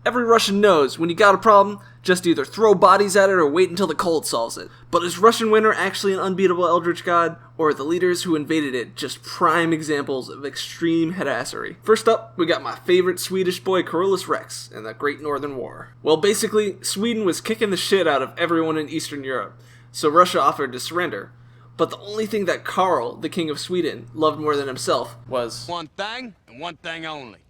Every Russian knows when you got a problem, just either throw bodies at it or wait until the cold solves it. But is Russian winter actually an unbeatable eldritch god, or are the leaders who invaded it just prime examples of extreme headassery? First up, we got my favorite Swedish boy Carolus Rex in the Great Northern War. Well, basically, Sweden was kicking the shit out of everyone in Eastern Europe, so Russia offered to surrender. But the only thing that Karl, the king of Sweden, loved more than himself was one thing, and one thing only.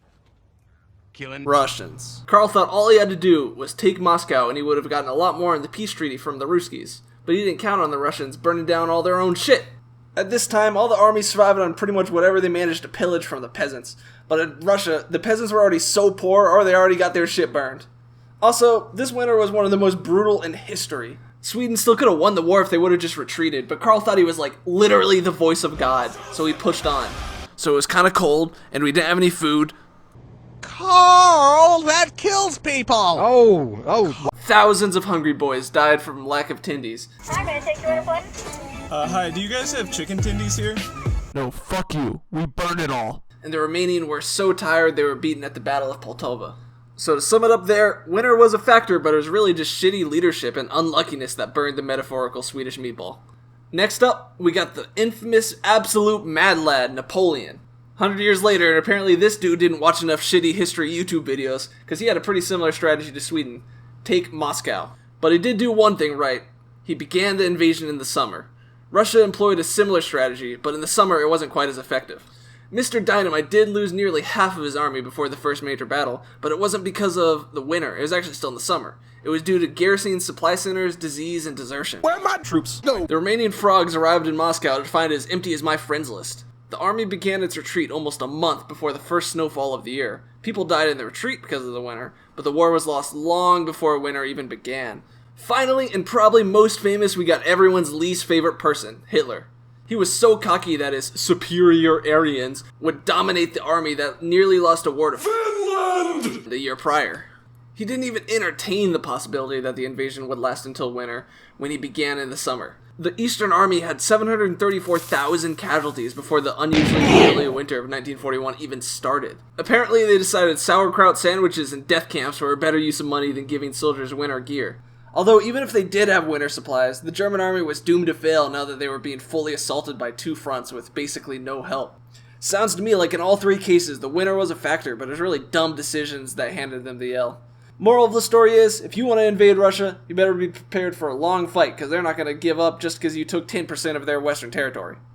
Killing Russians. Karl thought all he had to do was take Moscow and he would have gotten a lot more in the peace treaty from the Ruskies. But he didn't count on the Russians burning down all their own shit. At this time, all the armies survived on pretty much whatever they managed to pillage from the peasants. But in Russia, the peasants were already so poor or they already got their shit burned. Also, this winter was one of the most brutal in history. Sweden still could have won the war if they would have just retreated, but Karl thought he was like literally the voice of God, so he pushed on. So it was kind of cold, and we didn't have any food. Karl, that kills people! Oh. Thousands of hungry boys died from lack of tindies. I'm gonna take your order, bud. Hi, do you guys have chicken tendies here? No, fuck you. We burn it all. And the Romanian were so tired they were beaten at the Battle of Poltava. So to sum it up there, winter was a factor, but it was really just shitty leadership and unluckiness that burned the metaphorical Swedish meatball. Next up, we got the infamous absolute mad lad, Napoleon. 100 years later, and apparently this dude didn't watch enough shitty history YouTube videos, because he had a pretty similar strategy to Sweden. Take Moscow. But he did do one thing right. He began the invasion in the summer. Russia employed a similar strategy, but in the summer it wasn't quite as effective. Mr. Dynamite did lose nearly half of his army before the first major battle, but it wasn't because of the winter, it was actually still in the summer. It was due to garrisoning supply centers, disease, and desertion. Where are my troops? No! The Romanian frogs arrived in Moscow to find it as empty as my friends list. The army began its retreat almost a month before the first snowfall of the year. People died in the retreat because of the winter, but the war was lost long before winter even began. Finally, and probably most famous, we got everyone's least favorite person, Hitler. He was so cocky that his superior Aryans would dominate the army that nearly lost a war to Finland the year prior. He didn't even entertain the possibility that the invasion would last until winter, when he began in the summer. The Eastern Army had 734,000 casualties before the unusually early winter of 1941 even started. Apparently they decided sauerkraut sandwiches and death camps were a better use of money than giving soldiers winter gear. Although even if they did have winter supplies, the German army was doomed to fail now that they were being fully assaulted by two fronts with basically no help. Sounds to me like in all three cases the winter was a factor, but it was really dumb decisions that handed them the L. Moral of the story is, if you want to invade Russia, you better be prepared for a long fight, because they're not going to give up just because you took 10% of their western territory.